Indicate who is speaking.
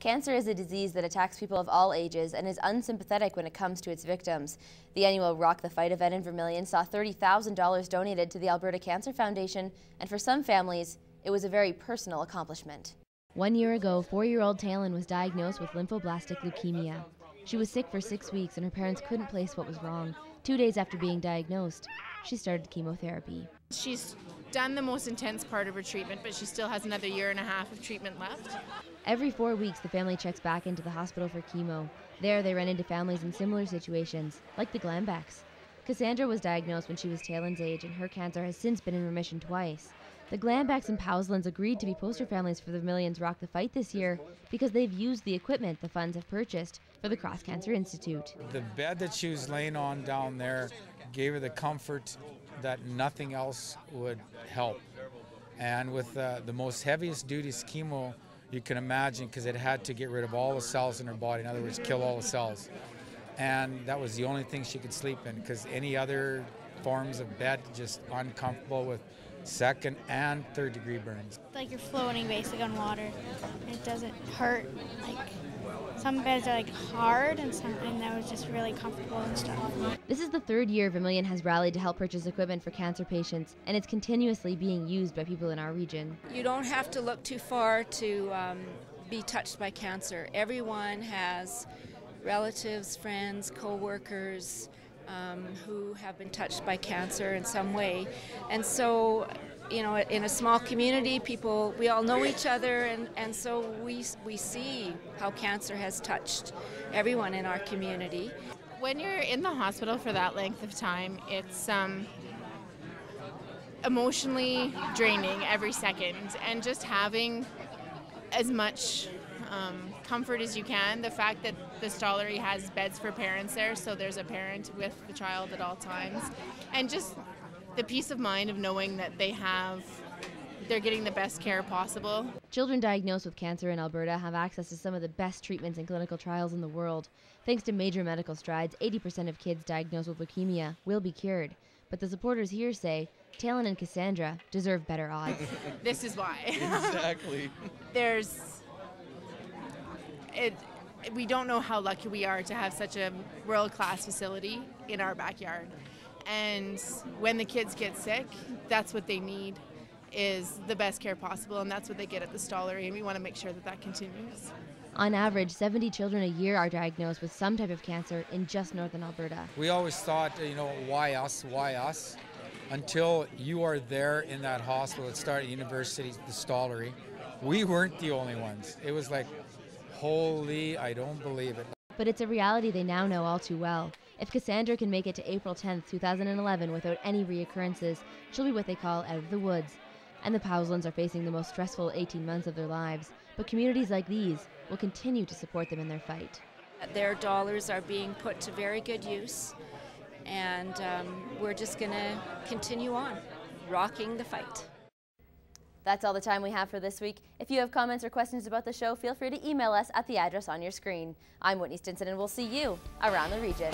Speaker 1: Cancer is a disease that attacks people of all ages and is unsympathetic when it comes to its victims. The annual Rock the Fight event in Vermilion saw $30,000 donated to the Alberta Cancer Foundation, and for some families, it was a very personal accomplishment.
Speaker 2: 1 year ago, 4-year-old Talon was diagnosed with lymphoblastic leukemia. She was sick for 6 weeks and her parents couldn't place what was wrong. 2 days after being diagnosed, she started chemotherapy.
Speaker 3: She's done the most intense part of her treatment, but she still has another 1.5 years of treatment left.
Speaker 2: Every 4 weeks, the family checks back into the hospital for chemo. There, they run into families in similar situations, like the Glambecks. Cassandra was diagnosed when she was Talon's age, and her cancer has since been in remission twice. The Glambecks and Powslands agreed to be poster families for the Vermilion's Rock the Fight this year because they've used the equipment the funds have purchased for the Cross Cancer Institute.
Speaker 4: The bed that she was laying on down there gave her the comfort that nothing else would help. And with the most heaviest duties chemo you can imagine, because it had to get rid of all the cells in her body, in other words, kill all the cells. And that was the only thing she could sleep in, because any other forms of bed, just uncomfortable with second and third degree burns.
Speaker 5: Like you're floating basically on water. It doesn't hurt. Like some beds are like hard and that was just really comfortable and stuff.
Speaker 2: This is the 3rd year Vermilion has rallied to help purchase equipment for cancer patients, and it's continuously being used by people in our region.
Speaker 6: You don't have to look too far to be touched by cancer. Everyone has relatives, friends, co-workers who have been touched by cancer in some way. And so, you know, in a small community, we all know each other, and so we see how cancer has touched everyone in our community.
Speaker 3: When you're in the hospital for that length of time, it's emotionally draining every second, and just having as much comfort as you can. The fact that the stollery has beds for parents there, so there's a parent with the child at all times, and just the peace of mind of knowing that they're getting the best care possible.
Speaker 2: Children diagnosed with cancer in Alberta have access to some of the best treatments and clinical trials in the world. Thanks to major medical strides, 80% of kids diagnosed with leukemia will be cured. But the supporters here say Talon and Cassandra deserve better odds.
Speaker 3: This is why.
Speaker 7: Exactly.
Speaker 3: We don't know how lucky we are to have such a world-class facility in our backyard. And when the kids get sick, that's what they need, is the best care possible, and that's what they get at the stollery, and we want to make sure that that continues.
Speaker 2: On average, 70 children a year are diagnosed with some type of cancer in just northern Alberta.
Speaker 4: We always thought, why us, why us? Until you are there in that hospital at Start University, the stollery. We weren't the only ones. It was like, holy, I don't believe it.
Speaker 2: But it's a reality they now know all too well. If Cassandra can make it to April 10th, 2011 without any reoccurrences, she'll be what they call out of the woods. And the Powslands are facing the most stressful 18 months of their lives. But communities like these will continue to support them in their fight.
Speaker 6: Their dollars are being put to very good use, and we're just going to continue on, rocking the fight.
Speaker 1: That's all the time we have for this week. If you have comments or questions about the show, feel free to email us at the address on your screen. I'm Whitney Stinson, and we'll see you around the region.